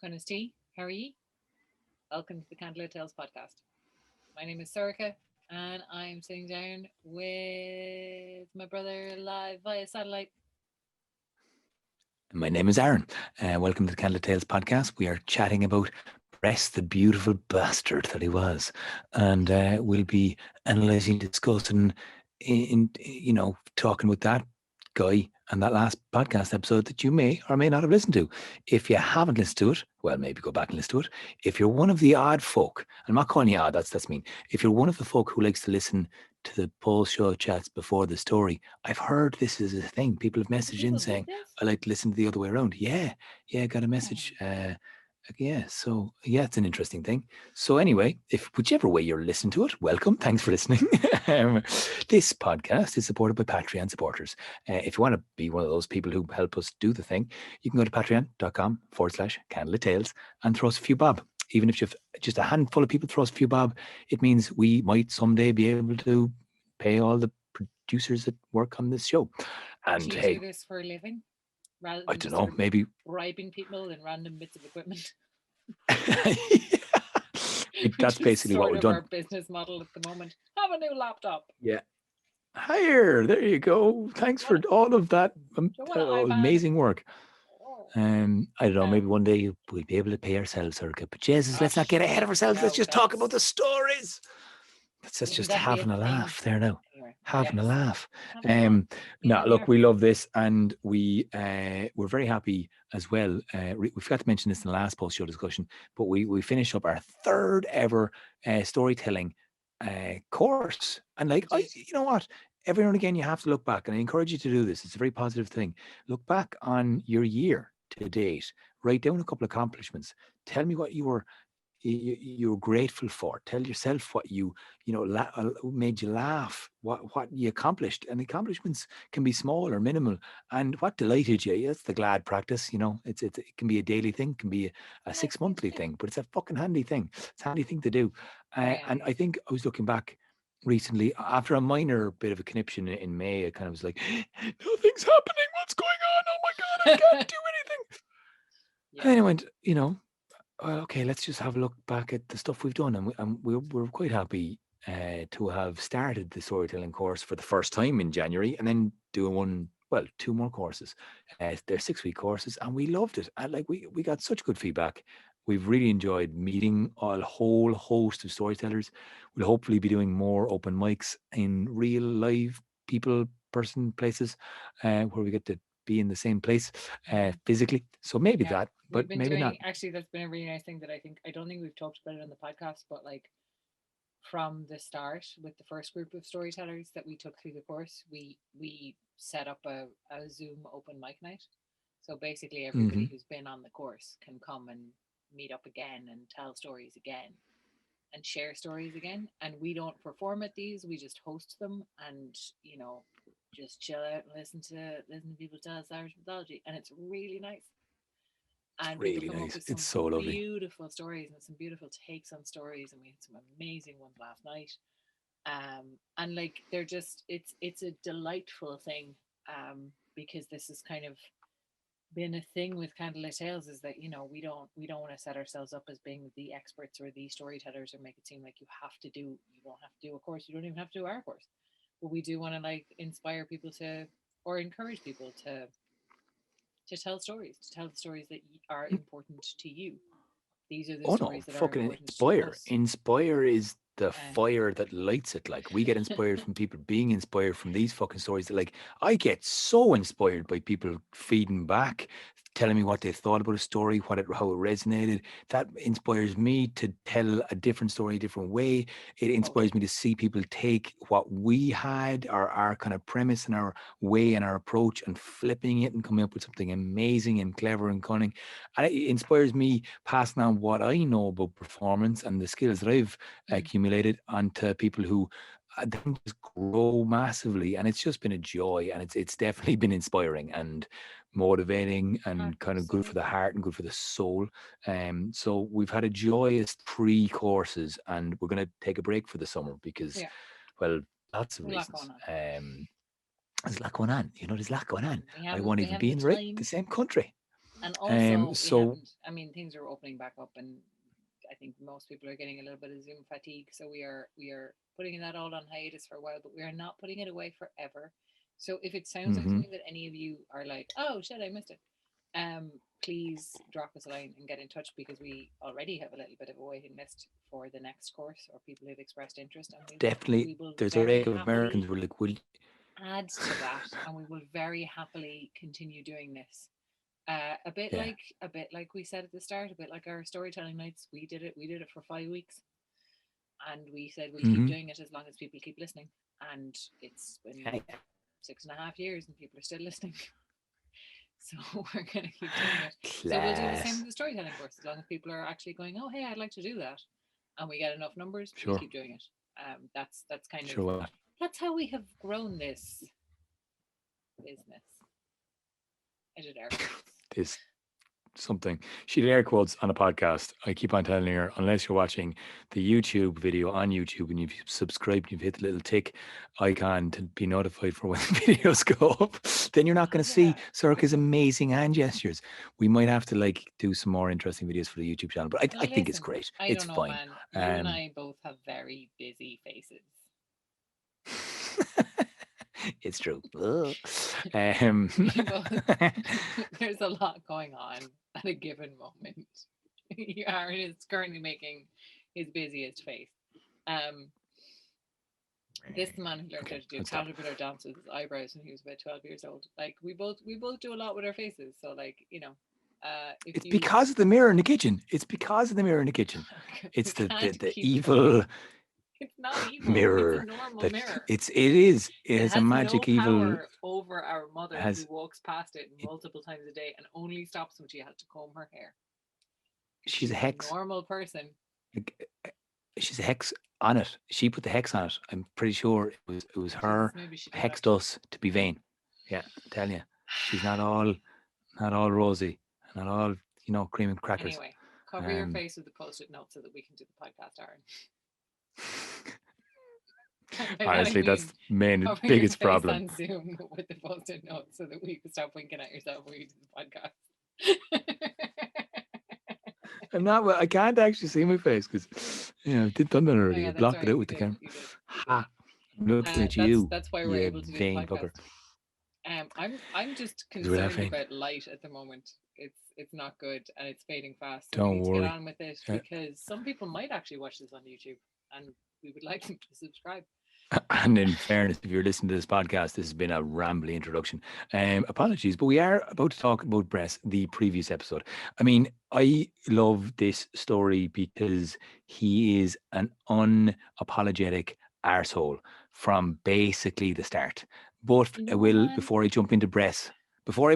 Cunas T, how are ye? Welcome to the Candlelittales podcast. My name is Sorcha, and I'm sitting down with my brother live via satellite. My name is Aron. Welcome to the Candlelittalespodcast. We are chatting about Bres the Beautiful bastard that he was. And we'll be analysing, discussing, talking about that guy and that last podcast episode that you may or may not have listened to. If you haven't listened to it, well, maybe go back and listen to it. If you're one of the odd folk, I'm not calling you odd, that's mean. If you're one of the folk who likes to listen to the post-show chats before the story, I've heard this is a thing. People have messaged in People did saying, this? I like to listen to the other way around. Yeah, I got a message. It's an interesting thing. So anyway, if whichever way you're listening to it, welcome. Thanks for listening. This podcast is supported by Patreon supporters. If you want to be one of those people who help us do the thing, you can go to patreon.com/candlelittales and throw us a few bob. Even if you've just a handful of people throw us a few bob, it means we might someday be able to pay all the producers that work on this show. And Actually, hey, do this for a living rather I than don't just know, sort of maybe bribing people in random bits of equipment, that's which is basically what sort we've of done. our business model at the moment. Have a new laptop. Yeah. Here, there you go. Thanks What? for all of that Do you want an iPad? amazing work. Oh. I don't know, maybe Um, one day we'll be able to pay ourselves, Sorcha. But Jesus, let's not get ahead of ourselves. Let's no, just talk about the stories. That's wouldn't just that be a having a thing? laugh there now. Anyway, Having a yes, laugh. having a laugh. Being Now, on the look, arse. we love this, and we're very happy as well. We forgot to mention this in the last post-show discussion, but we finished up our third ever storytelling course, and like, We did. you know what? Every now and again, you have to look back, and I encourage you to do this. It's a very positive thing. Look back on your year to date. Write down a couple of accomplishments. Tell me what you were grateful for. Tell yourself what made you laugh, what you accomplished. And accomplishments can be small or minimal. And what delighted you? That's the glad practice. It can be a daily thing, can be a Nice six thing to monthly do. thing, but it's a fucking handy thing. It's a handy thing to do. Very And handy. I think I was looking back recently after a minor bit of a conniption in May. I kind of was like, nothing's happening. What's going on? Oh my God, I can't do anything. Yeah. And then I went, well, okay, let's just have a look back at the stuff we've done. And we're quite happy to have started the storytelling course for the first time in January and then doing two more courses. They're 6-week courses and we loved it. And like we got such good feedback. We've really enjoyed meeting a whole host of storytellers. We'll hopefully be doing more open mics in real live places where we get to be in the same place physically. So maybe Yeah. that, but We've been maybe not. doing, actually, that's been a really nice thing that I don't think we've talked about it on the podcast, but like from the start with the first group of storytellers that we took through the course, we set up a Zoom open mic night. So basically, everybody Hmm. who's been on the course can come and meet up again and tell stories again and share stories again. And we don't perform at these; we just host them and just chill out and listen to people tell us Irish mythology, and it's really nice. It's And people really come up nice. with It's some so lovely. beautiful stories and some beautiful takes on stories, and we had some amazing ones last night. And like they're just it's a delightful thing, because this has kind of been a thing with Candlelit Tales, is that we don't want to set ourselves up as being the experts or the storytellers or make it seem like you don't have to do a course, you don't even have to do our course, but we do want to like inspire people to, or encourage people to tell the stories that are important to you. These are the Oh no, stories that are fucking important to inspire. us. Inspire is the Uh, fire that lights it. Like we get inspired from people being inspired from these fucking stories. That like I get so inspired by people feeding back, telling me what they thought about a story, how it resonated. That inspires me to tell a different story a different way. It inspires totally. me to see people take what we had, our kind of premise and our way and our approach, and flipping it and coming up with something amazing and clever and cunning. And it inspires me passing on what I know about performance and the skills that I've Mm, accumulated onto people who then just grow massively. And it's just been a joy, and it's definitely been inspiring and motivating and kind of good for the absolutely. heart and good for the soul. So we've had a joyous 3 courses, and we're going to take a break for the summer because, Yeah, well, lots of a lot reasons. going on. There's a lot going on. There's a lot going on. We I haven't won't we even have be the in the time. same country. And also, we So haven't. I mean, things are opening back up, and I think most people are getting a little bit of Zoom fatigue. So we are putting that all on hiatus for a while, but we are not putting it away forever. So if it sounds like mhm, something that any of you are like, oh shit, I missed it, please drop us a line and get in touch, because we already have a little bit of a waiting list for the next course, or people who've expressed interest, and definitely, we will there's a very rate of Americans happily who are like, will add to that, and we will very happily continue doing this. yeah, A bit like we said at the start, a bit like our storytelling nights. We did it for 5 weeks, and we said we'll keep mm-hmm. doing it as long as people keep listening. And it's been Yeah, 6.5 years, and people are still listening. So we're gonna keep doing it. So we'll do the same class. with the storytelling course, as long as people are actually going, oh hey, I'd like to do that, and we get enough numbers, we'll Sure, keep doing it. That's kind of sure. What that's how we have grown this business. I did air quotes. is something? She did air quotes on a podcast. I keep on telling her, unless you're watching the YouTube video on YouTube and you've subscribed, you've hit the little tick icon to be notified for when the videos go up, then you're not going to see Yeah, Sorcha's amazing hand gestures. We might have to like do some more interesting videos for the YouTube channel, but I well, think it's listen, great. I It's don't know, fine. man. You and Um, I both have very busy faces. it's true. Um, We both, there's a lot going on at a given moment. Aaron is currently making his busiest face. Um, this man who learned how okay, to do let's stop. caterpillar dance with his eyebrows when he was about 12 years old. Like we both do a lot with our faces. So like, if It's you because of the mirror in the kitchen. It's because of the mirror in the kitchen. we It's the can't the keep evil it's not evil. It's a mirror normal that mirror. it It has a has no magic evil power over our mother, who has walks past it it, multiple times a day and only stops when she has to comb her hair. If she's she a was a hex. normal person, Like, she's a hex on it. She put the hex on it. I'm pretty sure it was Jesus, her maybe she did hexed actually. us to be vain. Yeah, I tell you, she's not all rosy, not all cream and crackers. Anyway, cover your Um, face with a post-it note so that we can do the podcast, Aaron. By that I honestly, that's mean the main cover your biggest face problem. on Zoom with the post-it note so that we can stop winking at yourself when you do the podcast. I'm not. Well, I can't actually see my face because I did done that Oh already. I yeah, that's blocked it right. out You with the did. camera. You did. You did. Ha! I'm looking at That's you, that's why we're you able to do the vain podcast. bugger. I'm just Because we're concerned laughing. about light at the moment. It's not good, and it's fading fast. So we Don't need to get worry. on with it, because some people might actually watch this on YouTube, and we would like them to subscribe. And in fairness, if you're listening to this podcast, this has been a rambly introduction. Apologies, but we are about to talk about Bres, the previous episode. I mean, I love this story because he is an unapologetic arsehole from basically the start. But You I know, will, man. before I jump into Bres, before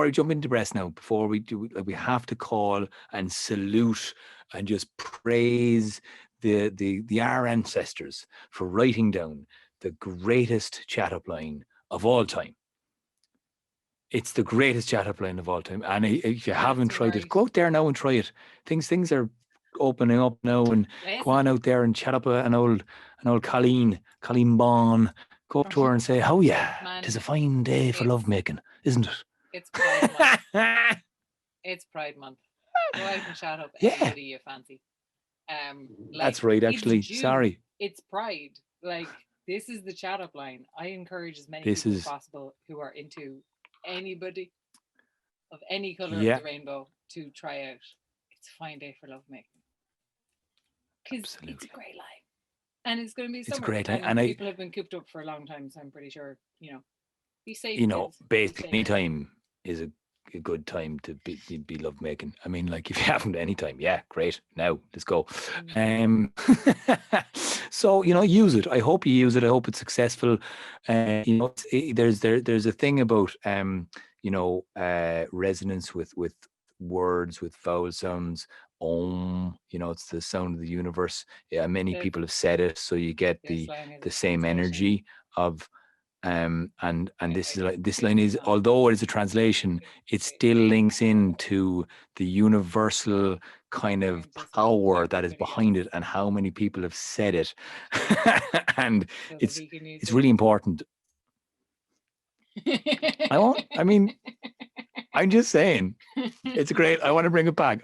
I jump into Bres now, before we do, like, we have to call and salute and just praise our ancestors for writing down the greatest chat up line of all time. It's the greatest chat up line of all time. And if you haven't That's tried it, right. go out there now and try it. Things are opening up now, and go on Listen, out there and chat up an old Colleen Bawn. Go up to her and say, "Oh yeah, man, tis a fine day for it's lovemaking, isn't it's Pride Month. it?" It's Pride Month. Go out and chat up Yeah, anybody you fancy. Like, that's right. it's Actually, June. sorry. It's Pride. Like, this is the chat up line. I encourage as many This people as is possible who are into anybody of any color of yeah, the rainbow to try out. It's a fine day for lovemaking, because it's a absolutely. great line, and it's going to be It's summer, great, and and I people have been cooped up for a long time, so I'm pretty sure, be safe, kids. Be basically safe. any time is a good time to be love making. I mean, like, if you haven't any time, yeah, great. Now let's go. Mm. Um, so use it. I hope you use it. I hope it's successful. There's a thing about resonance with words, with vowel sounds. It's the sound of the universe. Yeah, many The, people have said it, so you get your the slang is the a same translation. energy of and I this is don't like this think line it's is, not. although it is a translation, it still links into the universal kind of Aaron just loads power up the that is videos behind it and how many people have said it. And so that it's he can use it's it. really important. I won't. I mean, I'm just saying, it's great. I want to bring it back.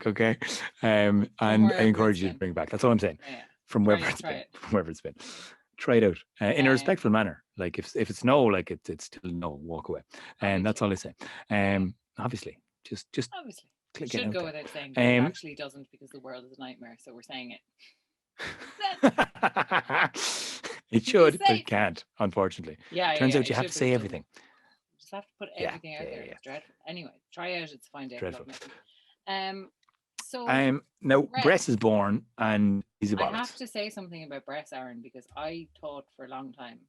Okay. And I encourage you to bring it back. That's all I'm saying. Yeah. From wherever it's been. Try it out in a respectful manner. Like if it's no, like it's still no, walk away. And that's all I say. Obviously, just obviously click should it go out without saying, but it actually doesn't, because the world is a nightmare. So we're saying it. It should, but it can't, unfortunately. Yeah. Turns out you have to say everything. You just have to put everything out there. It's dreadful. Anyway, try out. It's fine day. Dreadful. So now Bres is born and he's a bollocks. I have to say something about Bres, Aron, because I thought for a long time,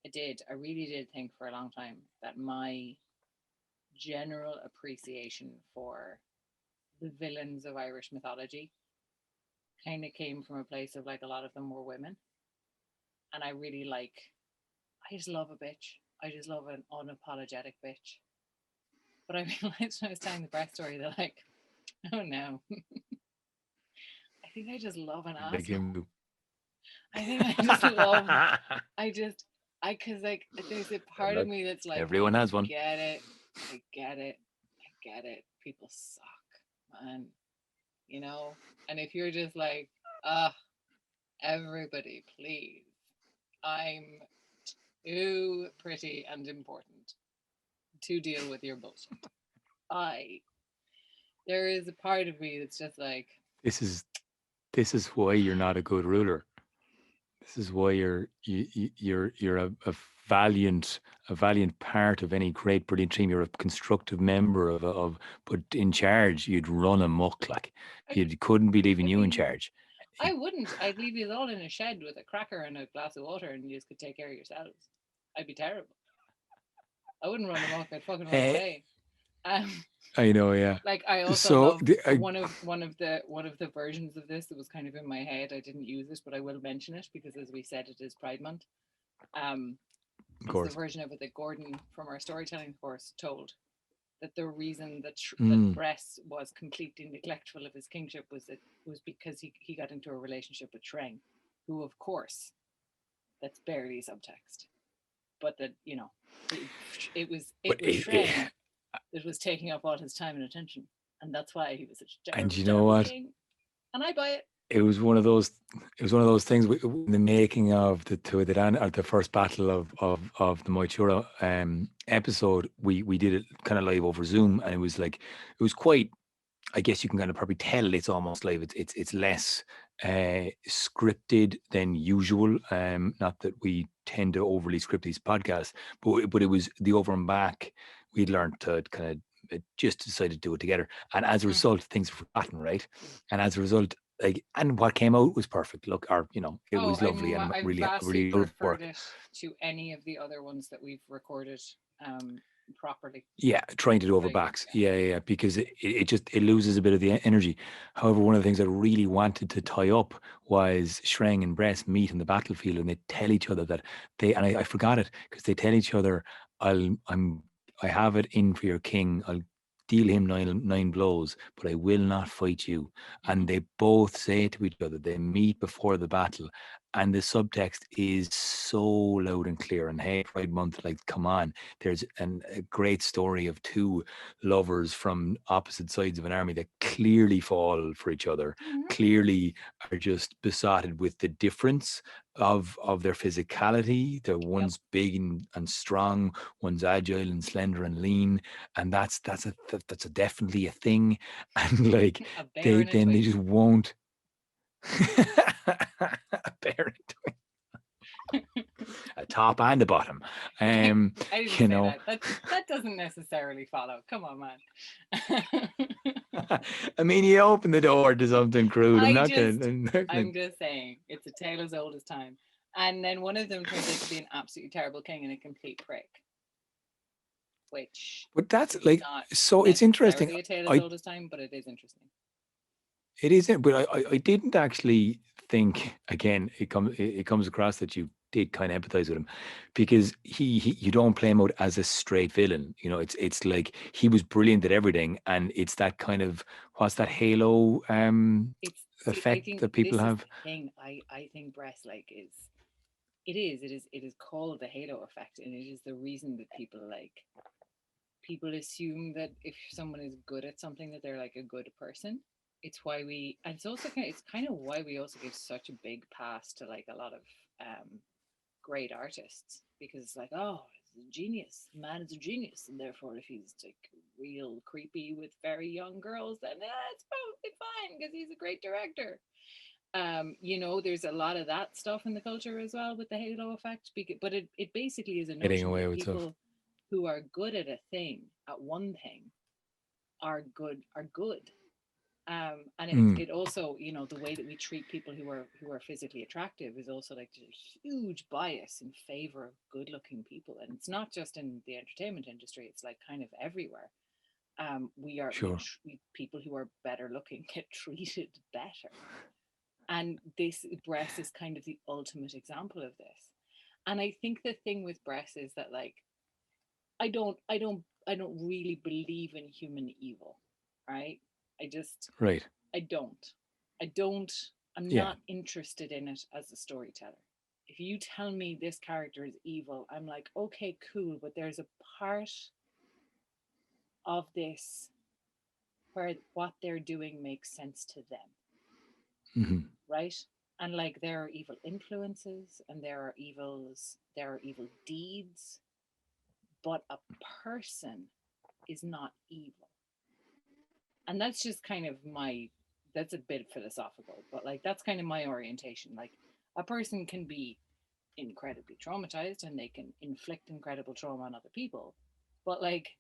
I really did think for a long time that my general appreciation for the villains of Irish mythology kind of came from a place of like a lot of them were women, and I just love a bitch. I just love an unapologetic bitch. But I realized when I was telling the Bres story that like, oh no, I think I just love an asshole. I think I just love. Because like there's a part of me that's like, everyone has one. I get it. People suck, man. You know. And if you're just like, everybody, please, I'm too pretty and important to deal with your bullshit. There is a part of me that's just like, this is why you're not a good ruler. This is why you're a valiant part of any great brilliant team. You're a constructive member of but in charge you'd run amok. Like you couldn't be leaving you in charge. I wouldn't. I'd leave you all in a shed with a cracker and a glass of water, and you just could take care of yourselves. I'd be terrible. I wouldn't run amok. I'd fucking run away. I know, yeah. Like I also love one of the versions of this that was kind of in my head. I didn't use it, but I will mention it because, as we said, it is Pride Month. Of course, it's the version of it that Gordon from our storytelling course told, that the reason that Bres was completely neglectful of his kingship was because he got into a relationship with Shreng, who, of course, that's barely subtext, but that it was Shreng that was taking up all his time and attention, and that's why he was such a terrible, and you know what? King. And I buy it. It was one of those things. In the making of the first battle of the MYTHOLOGY episode, we did it kind of live over Zoom, and it was quite. I guess you can kind of probably tell it's almost live. It's less scripted than usual. Not that we tend to overly script these podcasts, but it was the over and back. We'd learned to kind of just decided to do it together, and as a result, things were forgotten, right? And as a result, and what came out was perfect. Look, it was lovely and really preferred it to any of the other ones that we've recorded properly. Yeah, trying to do overbacks. Yeah, because it loses a bit of the energy. However, one of the things I really wanted to tie up was Shreng and Bres meet in the battlefield, and they tell each other that I forgot it, because they tell each other, I have it in for your king. I'll deal him nine blows, but I will not fight you. And they both say to each other, they meet before the battle, and the subtext is so loud and clear. And hey, Pride Month, like, come on, there's a great story of two lovers from opposite sides of an army that clearly fall for each other, clearly are just besotted with the difference of their physicality. The one's big and strong, one's agile and slender and lean, and that's definitely a thing. And like they just won't. A bear and a top and a bottom. I didn't say that. That doesn't necessarily follow. Come on, man. I mean, you open the door to something crude. I'm just saying, it's a tale as old as time. And then one of them turns out to be an absolutely terrible king and a complete prick. But that's like, so it's interesting. A tale as old as time, but it is interesting. It isn't, but I didn't actually think, again, it comes across that you did kind of empathize with him, because you don't play him out as a straight villain. It's like he was brilliant at everything, and it's that kind of, what's that halo effect that people have. I think Bres it is called the halo effect, and it is the reason that people people assume that if someone is good at something that they're like a good person. It's why we, and it's kind of why we also give such a big pass to like a lot of great artists, because it's like, oh, he's a genius, the man is a genius, and therefore if he's like real creepy with very young girls, then it's probably fine because he's a great director. There's a lot of that stuff in the culture as well with the halo effect, but it basically is a Getting notion away that with stuff. people who are good at a thing, at one thing, are good. And it also, the way that we treat people who are physically attractive is also like a huge bias in favor of good looking people. And it's not just in the entertainment industry, it's like kind of everywhere. Sure. People who are better looking get treated better. And this Bres is kind of the ultimate example of this. And I think the thing with Bres is that like I don't really believe in human evil, right? Right. I don't. I'm Yeah. not interested in it as a storyteller. If you tell me this character is evil, I'm like, okay, cool, but there's a part of this where what they're doing makes sense to them, right? And like there are evil influences and there are evil deeds, but a person is not evil. And that's just kind of that's a bit philosophical, but like that's kind of my orientation. Like a person can be incredibly traumatized and they can inflict incredible trauma on other people. But like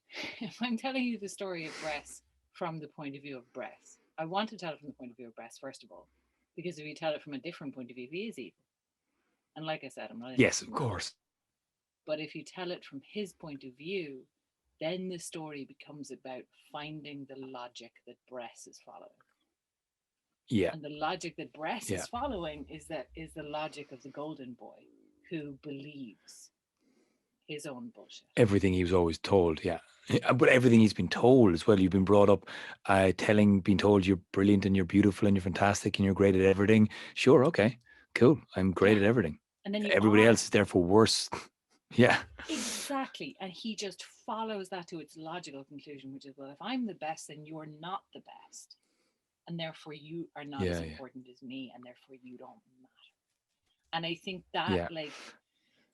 if I'm telling you the story of Bres from the point of view of Bres, I want to tell it from the point of view of Bres, first of all, because if you tell it from a different point of view, he is evil. And like I said, I'm not Yes, interested of in that. course. But if you tell it from his point of view, then the story becomes about finding the logic that Bres is following. Yeah. And the logic that Bres Yeah. is following is the logic of the golden boy who believes his own bullshit. Everything he was always told, yeah. But everything he's been told as well. You've been brought up being told you're brilliant and you're beautiful and you're fantastic and you're great at everything. Sure, okay, cool. I'm great at everything. And then Everybody else is therefore worse. Yeah. Exactly. And he just follows that to its logical conclusion, which is, well, if I'm the best, then you're not the best. And therefore you are not as important as me, and therefore you don't matter. And I think that like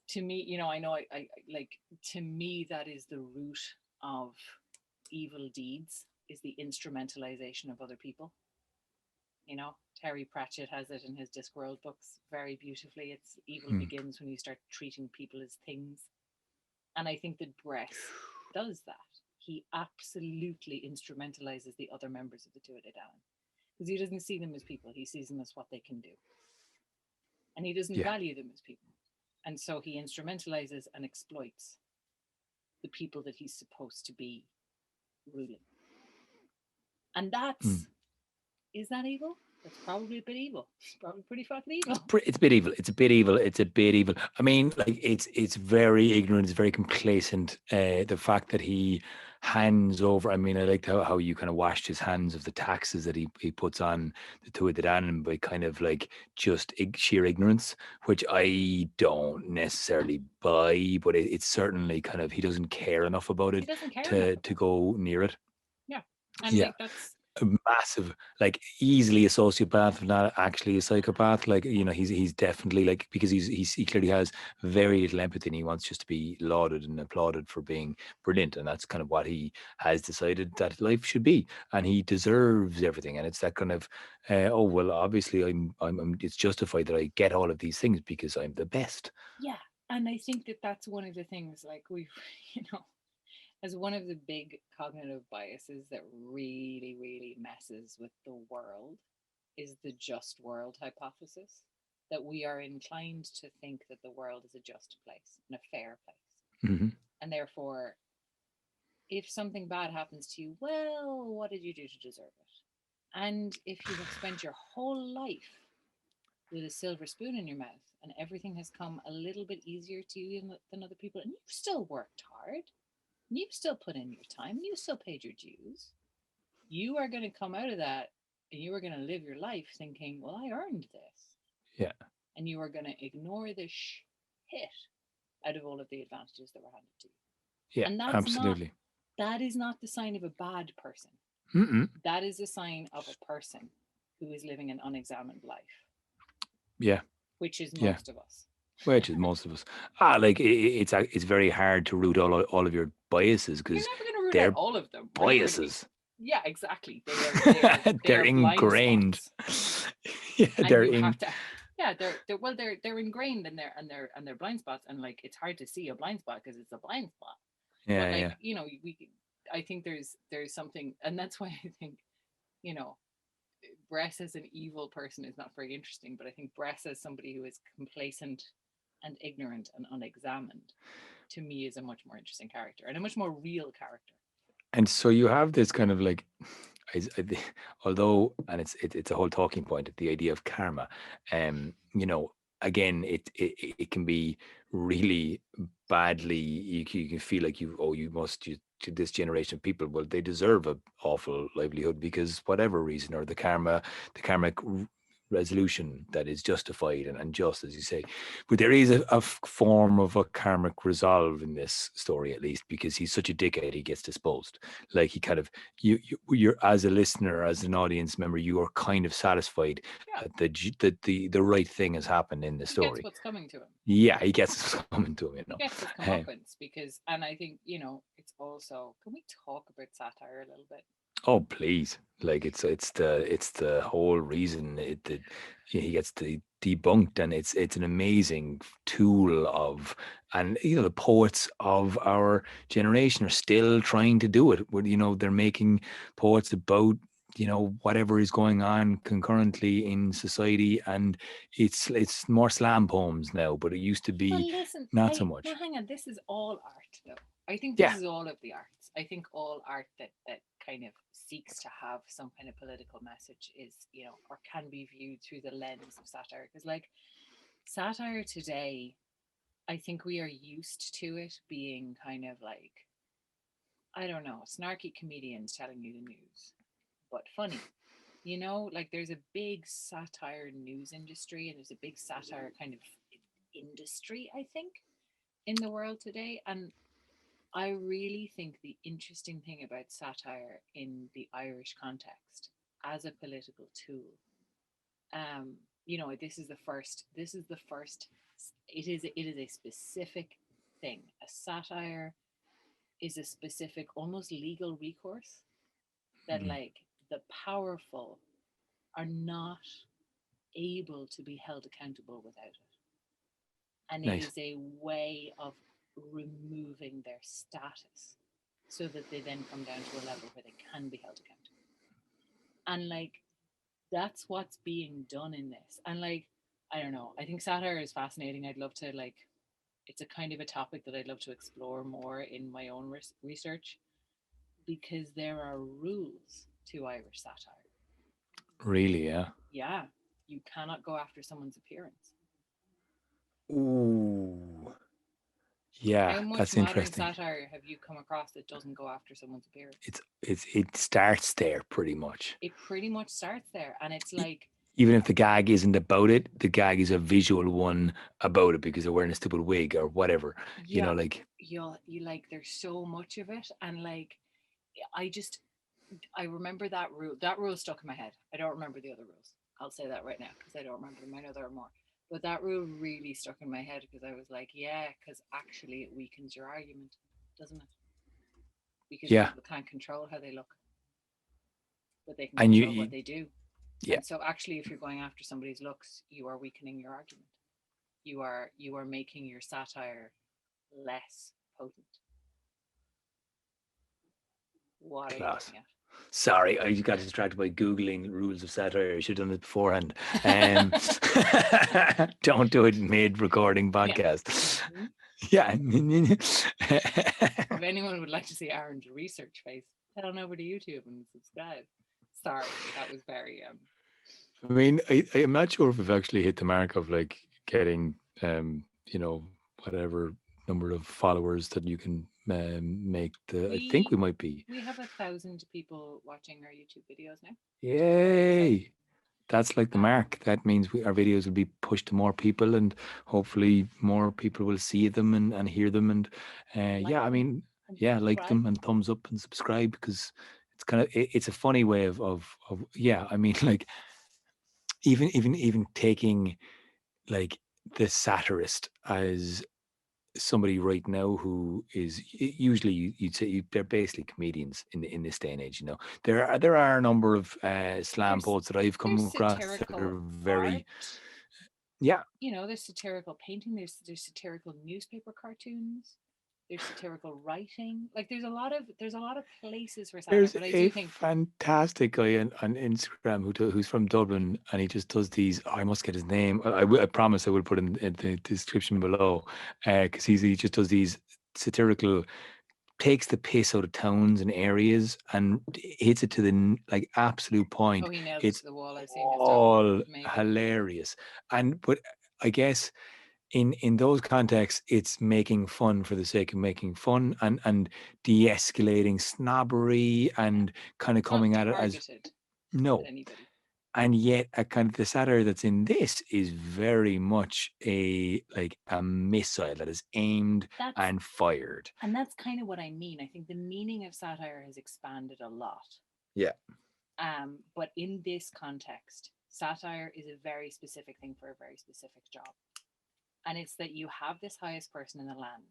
to me, I know I like, to me that is the root of evil deeds, is the instrumentalization of other people. Terry Pratchett has it in his Discworld books very beautifully. It's evil begins when you start treating people as things. And I think that Bres does that. He absolutely instrumentalizes the other members of the Tuatha Dé Danann, because he doesn't see them as people, he sees them as what they can do. And he doesn't value them as people. And so he instrumentalizes and exploits the people that he's supposed to be ruling. And that's, is that evil? That's probably a bit evil. It's probably pretty fucking evil. It's a bit evil. It's a bit evil. It's a bit evil. I mean, like it's very ignorant. It's very complacent. The fact that he hands over. I mean, I liked how you kind of washed his hands of the taxes that he puts on the Tuatha Dé Danann by kind of like just sheer ignorance, which I don't necessarily buy. But it's certainly kind of, he doesn't care enough about it to go near it. Yeah, and like that's a massive, like easily a sociopath, not actually a psychopath. Like, he's definitely like, because he clearly has very little empathy and he wants just to be lauded and applauded for being brilliant. And that's kind of what he has decided that life should be. And he deserves everything. And it's that kind of, oh, well, obviously it's justified that I get all of these things because I'm the best. Yeah. And I think that that's one of the things, like we've, as one of the big cognitive biases that really, really messes with the world is the just world hypothesis, that we are inclined to think that the world is a just place and a fair place. And therefore, if something bad happens to you, well, what did you do to deserve it? And if you have spent your whole life with a silver spoon in your mouth and everything has come a little bit easier to you than other people, and you've still worked hard, and you've still put in your time, and you still paid your dues, you are going to come out of that and you are going to live your life thinking, well, I earned this. Yeah. And you are going to ignore the shit out of all of the advantages that were handed to you. Yeah, and that's absolutely. that is not the sign of a bad person. Mm-mm. That is a sign of a person who is living an unexamined life. Yeah. Which is Yeah. most of us. Which is most of us. Like it's very hard to root all of your biases You're because never going to root they're out all of them. biases. Yeah, exactly. They They're are blind ingrained. spots. Yeah, And they're you in. have to. Yeah, they're ingrained in their blind spots, and like it's hard to see a blind spot because it's a blind spot. Yeah, But like yeah. you know, I think there's something, and that's why I think Bres as an evil person is not very interesting. But I think Bres as somebody who is complacent and ignorant and unexamined, to me, is a much more interesting character and a much more real character. And so you have this kind of like, although, and it's a whole talking point, the idea of karma. Again, it can be really badly. You can feel like to this generation of people. Well, they deserve a awful livelihood because whatever reason, or the karmic resolution that is justified and just, as you say. But there is a form of a karmic resolve in this story, at least, because he's such a dickhead, he gets disposed. Like he kind of, you're, as a listener, as an audience member, you are kind of satisfied that the right thing has happened in the story. He gets what's coming to him. Yeah, he gets what's coming to him. He gets his comeuppance because, and I think it's also. Can we talk about satire a little bit? Oh, please! Like it's the whole reason that he gets debunked, and it's an amazing tool of, and the poets of our generation are still trying to do it. They're making poets about whatever is going on concurrently in society, and it's more slam poems now, but it used to be not so much. No, hang on. This is all art, though. I think Yeah. this is all of the arts. I think all art that kind of seeks to have some kind of political message is, or can be viewed through the lens of satire. Because, like, satire today, I think we are used to it being kind of like, I don't know, snarky comedians telling you the news, but funny. Like there's a big satire news industry, and there's a big satire kind of industry, I think, in the world today. And I really think the interesting thing about satire in the Irish context as a political tool, this is the first. It is a specific thing. A satire is a specific, almost legal recourse that, like, the powerful are not able to be held accountable without it. And it is a way of removing their status so that they then come down to a level where they can be held accountable. And like, that's what's being done in this. And like, I don't know, I think satire is fascinating. I'd love to, like, it's a kind of a topic that I'd love to explore more in my own research, because there are rules to Irish satire. Really, yeah. Yeah, you cannot go after someone's appearance. Ooh. Yeah, how much that's modern interesting. Satire have you come across that doesn't go after someone's appearance? It starts there pretty much. It pretty much starts there, and it's like, even if the gag isn't about it, the gag is a visual one about it because they're wearing a stupid wig or whatever. yeah, like you like, there's so much of it, and like, I remember that rule. That rule stuck in my head. I don't remember the other rules. I'll say that right now because I don't remember them. I know there are more. But that rule really stuck in my head because I was like, yeah, because actually it weakens your argument, doesn't it? Because people can't control how they look, but they can control what they do. Yeah. And so actually, if you're going after somebody's looks, you are weakening your argument. You are making your satire less potent. What are you looking at? Sorry, I got distracted by Googling rules of satire. I should have done it beforehand. Don't do it mid-recording podcast. Yeah. If anyone would like to see Aron's research face, head on over to YouTube and subscribe. Sorry, that was very... I mean, I'm not sure if we've actually hit the mark of like getting, whatever number of followers that you can make. I think we might be. We have 1,000 people watching our YouTube videos now. Yay! That's like the mark. That means our videos will be pushed to more people, and hopefully more people will see them and hear them. And I mean, And yeah, like subscribe. them and thumbs up and subscribe, because it's kind of it's a funny way of yeah. I mean, like even taking like the satirist as somebody right now who is usually you'd say they're basically comedians in this day and age. You know, there are a number of slam There's poets that I've come there's across that are satirical very, art. yeah. There's satirical painting. There's satirical newspaper cartoons. There's satirical writing. Like there's a lot of places for satire. There's But I a do think, fantastic guy on Instagram who's from Dublin, and he just does these. I must get his name. I promise I will put in the description below, because he just does these satirical, takes the piss out of towns and areas and hits it to the like absolute oh, point. he nails it It's to the wall. I've seen his stuff. all It's amazing. hilarious, and but I guess in those contexts, it's making fun for the sake of making fun, and de-escalating snobbery Yeah, and kind of it's not coming at it as targeted at no. anybody. And yet a kind of the satire that's in this is very much a missile that is aimed That's and fired. and that's kind of what I mean. I think the meaning of satire has expanded a lot. Yeah. But in this context, satire is a very specific thing for a very specific job. And it's that you have this highest person in the land,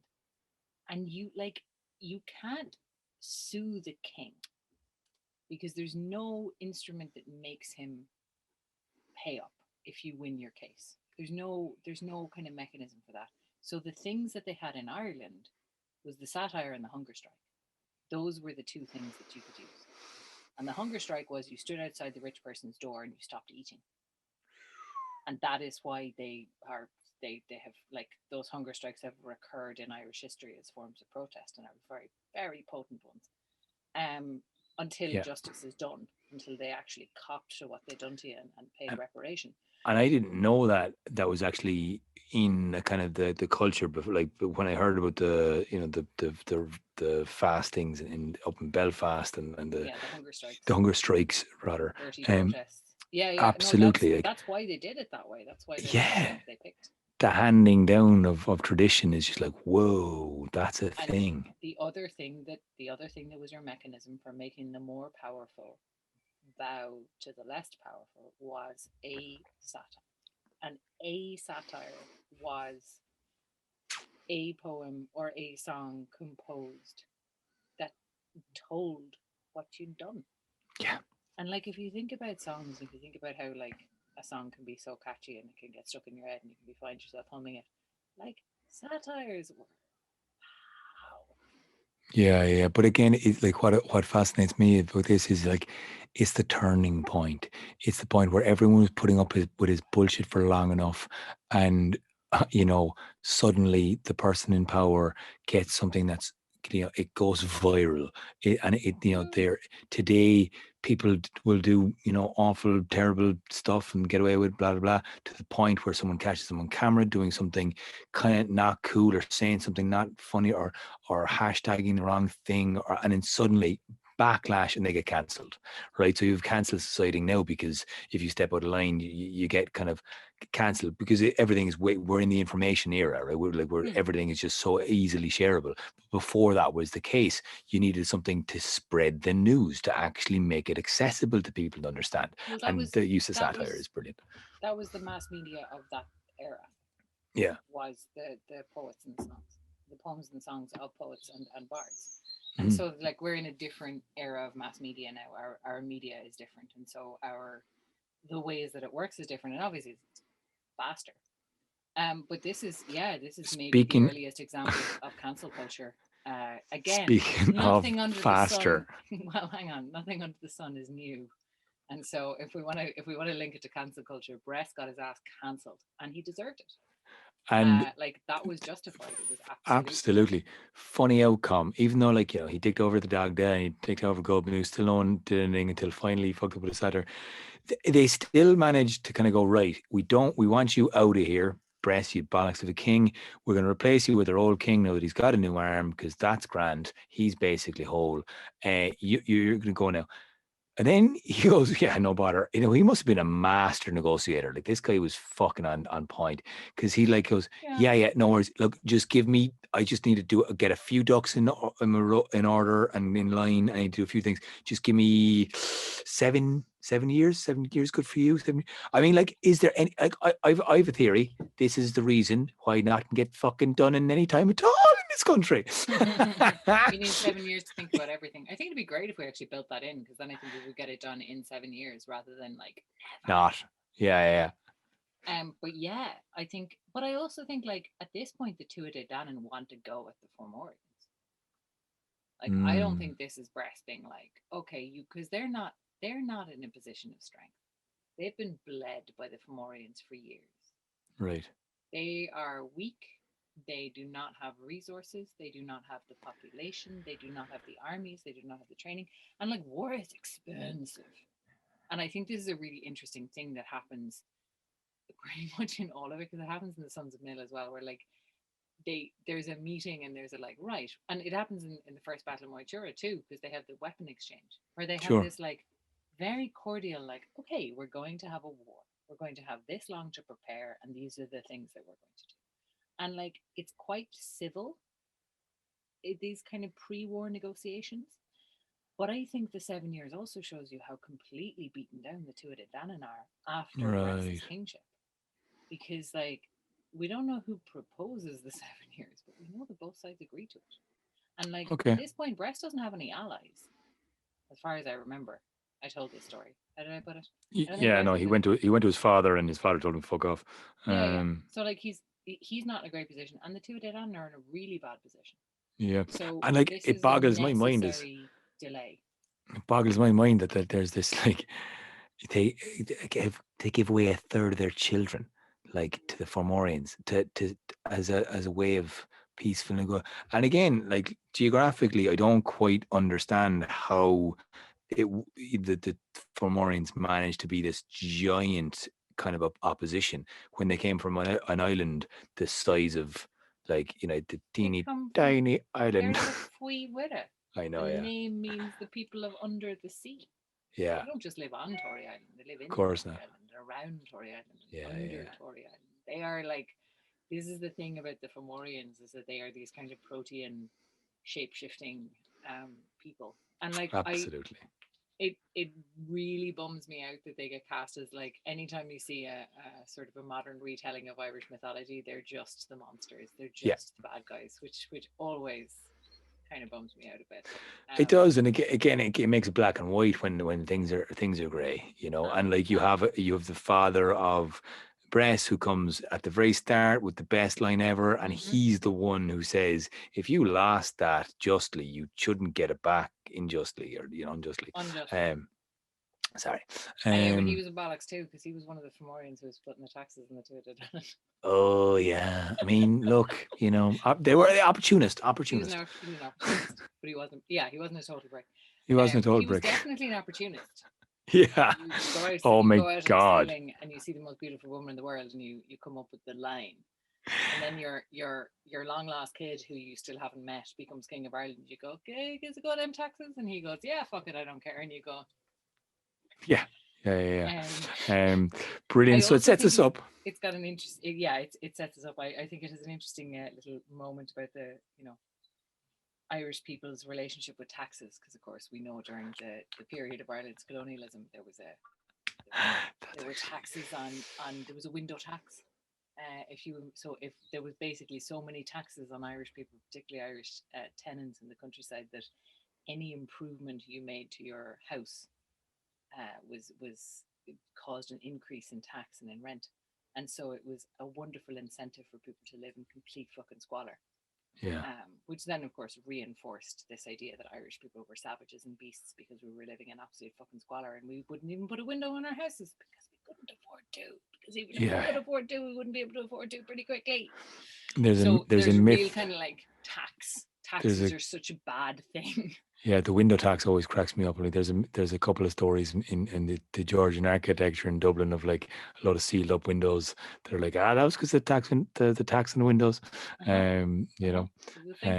and you can't sue the king because there's no instrument that makes him pay up if you win your case. There's no kind of mechanism for that. So the things that they had in Ireland was the satire and the hunger strike. Those were the two things that you could use. And the hunger strike was you stood outside the rich person's door and you stopped eating. And that is why they have, like, those hunger strikes have recurred in Irish history as forms of protest and are very, very potent ones. Until Yeah. justice is done, until they actually copped to what they'd done to you and paid And, reparation. and I didn't know that was actually in the kind of the culture before, like when I heard about the the fastings in up in Belfast and Yeah, the hunger the strikes, hunger strikes rather. dirty Um protests. Yeah, yeah. No, that's Absolutely, like, that's why they did it that way. That's why they're the yeah, instrument they picked. the handing down of tradition is just like, whoa, that's a And thing. the other thing that was your mechanism for making the more powerful bow to the less powerful was a satire. And a satire was a poem or a song composed that told what you'd done. Yeah. And like if you think about songs, if you think about how like a song can be so catchy and it can get stuck in your head and you can find yourself humming it, like satires were wow. Yeah. But again, it's like what fascinates me about this is like it's the turning point. It's the point where everyone was putting up with his bullshit for long enough, and suddenly the person in power gets something that's it goes viral. And it Mm. there today people will do awful terrible stuff and get away with blah blah blah, to the point where someone catches them on camera doing something kind of not cool or saying something not funny, or hashtagging the wrong thing, and then suddenly backlash and they get cancelled, right? So you've cancelled society now, because if you step out of line, you get kind of cancelled, because everything is we're in the information era, right? We're Mm. everything is just so easily shareable. Before that was the case, you needed something to spread the news, to actually make it accessible to people to understand, Well, that and was the use of that satire was is brilliant. that was the mass media of that era. Yeah. Was the poets and the songs, the poems and songs of poets and bards. And Mhm. so like we're in a different era of mass media now. Our media is different, and so our the ways that it works is different, and obviously it's faster. But this is maybe the Speaking earliest example of cancel culture. Again, speaking of nothing under the sun. faster, Well, hang on, nothing under the sun is new. And so if we want to link it to cancel culture, Bres got his ass cancelled, and he deserved it. and Like that was justified. It was absolutely. absolutely funny outcome. Even though, like, he dicked over the dog there, he dicked over Gob News, still no one did anything until finally he fucked up with a setter. They still managed to kind of go, right, we want you out of here, Bress, you bollocks of a king. We're going to replace you with our old king now that he's got a new arm, because that's grand. He's basically whole. You're going to go now. And then he goes, yeah, no bother. You know, he must have been a master negotiator. Like this guy was fucking on point. Because he like goes, Yeah. yeah, no worries. Look, just give me. I just need to get a few ducks in order and in line. I need to do a few things. Just give me 7 years. 7 years, good for you. I mean, like, is there any? Like, I have a theory. This is the reason why not can get fucking done in any time at all in this country. We need 7 years to think about everything. I think it'd be great if we actually built that in, because then I think we would get it done in 7 years rather than like never. Not. Yeah. But yeah, I think, but I also think like at this point the two of Danan want to go at the Fomorians. Like I don't think this is Bres being like, okay, you, because they're not in a position of strength. They've been bled by the Fomorians for years. Right. They are weak. They do not have resources. They do not have the population. They do not have the armies. They do not have the training. And like war is expensive. And I think this is a really interesting thing that happens pretty much in all of it, because it happens in the Sons of Mill as well, where like there's a meeting and there's a like, right, and it happens in the first battle of Moitura too, because they have the weapon exchange where they have this like very cordial, like, okay, we're going to have a war, we're going to have this long to prepare, and these are the things that we're going to do. And like it's quite civil, these kind of pre-war negotiations. But I think the 7 years also shows you how completely beaten down the two of Danan are after Bres's kingship, because like we don't know who proposes the 7 years, but we know that both sides agree to it. And like at this point, Bres doesn't have any allies, as far as I remember. I told this story. How did I put it? Yeah, no, he went to his father, and his father told him to fuck off. Yeah. So like he's not in a great position, and the two of Danan are in a really bad position. Yeah. So and like it boggles my mind delay. It boggles my mind that there's this like they give away a third of their children like to the Fomorians to as a way of peaceful negotiation. And again, like geographically, I don't quite understand how the Fomorians managed to be this giant kind of opposition when they came from an island the size of, like, you know, the teeny tiny island. They're the Fui Wira. I know, the name means the people of under the sea. Yeah. They don't just live on Tory Island. They live in Tory Island, around Tory Island, under Tory Island. They are like, this is the thing about the Fomorians, is that they are these kind of protean shape-shifting people. And like absolutely. It really bums me out that they get cast as like, anytime you see a sort of a modern retelling of Irish mythology, they're just the monsters. They're just the bad guys, which always kind of bums me out a bit. It does, and again, it makes it black and white when things are grey, you know. And like you have the father of Bres, who comes at the very start with the best line ever, and he's the one who says, if you lost that justly, you shouldn't get it back unjustly, or unjustly. Sorry. But he was a bollocks too, because he was one of the Fomorians who was splitting the taxes in the two of them. Oh yeah, I mean, look, they were opportunist. He was an opportunist, but he wasn't. Yeah, he wasn't a total brick. He wasn't a total brick. He was definitely an opportunist. Yeah. Oh my God. And you see the most beautiful woman in the world, and you come up with the line, and then your long lost kid, who you still haven't met, becomes king of Ireland. You go, okay, is it go them taxes? And he goes, yeah, fuck it, I don't care. And you go, yeah. Brilliant. So it sets us up. It's got an interest. It sets us up. I think it has an interesting little moment about the Irish people's relationship with taxes, because of course we know during the period of Ireland's colonialism there were taxes on there was a window tax. If there was basically so many taxes on Irish people, particularly Irish tenants in the countryside, that any improvement you made to your house was caused an increase in tax and in rent, and so it was a wonderful incentive for people to live in complete fucking squalor. Yeah. Which then, of course, reinforced this idea that Irish people were savages and beasts because we were living in absolute fucking squalor, and we wouldn't even put a window in our houses because we couldn't afford to. Because even if we could afford to, we wouldn't be able to afford to pretty quickly. There's a myth, real kind of like tax. Taxes are such a bad thing. Yeah, the window tax always cracks me up. Like there's a couple of stories in the Georgian architecture in Dublin of like a lot of sealed up windows. They're like, that was because the tax on the windows. Yeah. But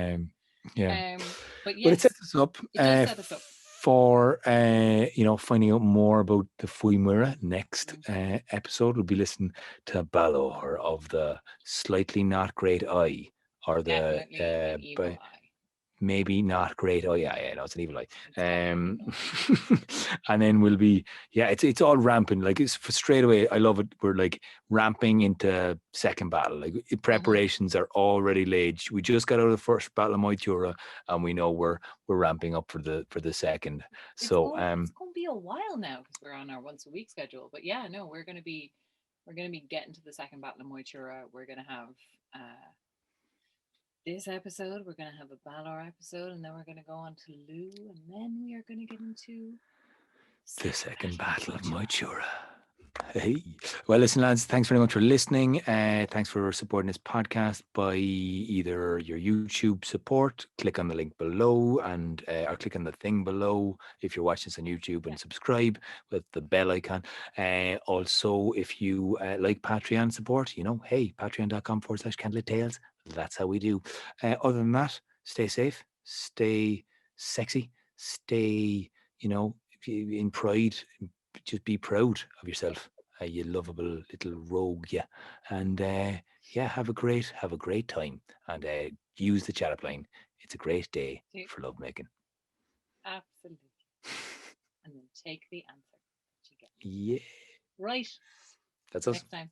yes, but it sets us up. It does set us up. for finding out more about the Fuimura, next episode, we'll be listening to Balor of the Slightly Not Great Eye, or the Definitely an evil eye. maybe not great. Oh yeah, no, it's an evil eye. It's definitely an evil eye. And then we'll be, it's all ramping. Like, it's for straight away. I love it. We're like ramping into second battle. Like, preparations are already laid. We just got out of the first battle of Moitura, and we know we're ramping up for the second. It's So going to be a while now because we're on our once a week schedule. But yeah, no, we're going to be getting to the second battle of Moitura. We're going to have this episode, we're going to have a Balor episode, and then we're going to go on to Lu, and then we are going to get into the second battle of Moitura. Hey, well, listen, lads, thanks very much for listening. Thanks for supporting this podcast by either your YouTube support, click on the link below, and or click on the thing below if you're watching this on YouTube, and subscribe with the bell icon. Also, if you like Patreon support, hey, patreon.com/candlelittales. That's how we do. Other than that, stay safe, stay sexy, stay, in pride. Just be proud of yourself, you lovable little rogue, and have a great time, and use the chat up line. It's a great day for lovemaking. Absolutely. And then take the answer that you get. Yeah. Right. That's us. Next time.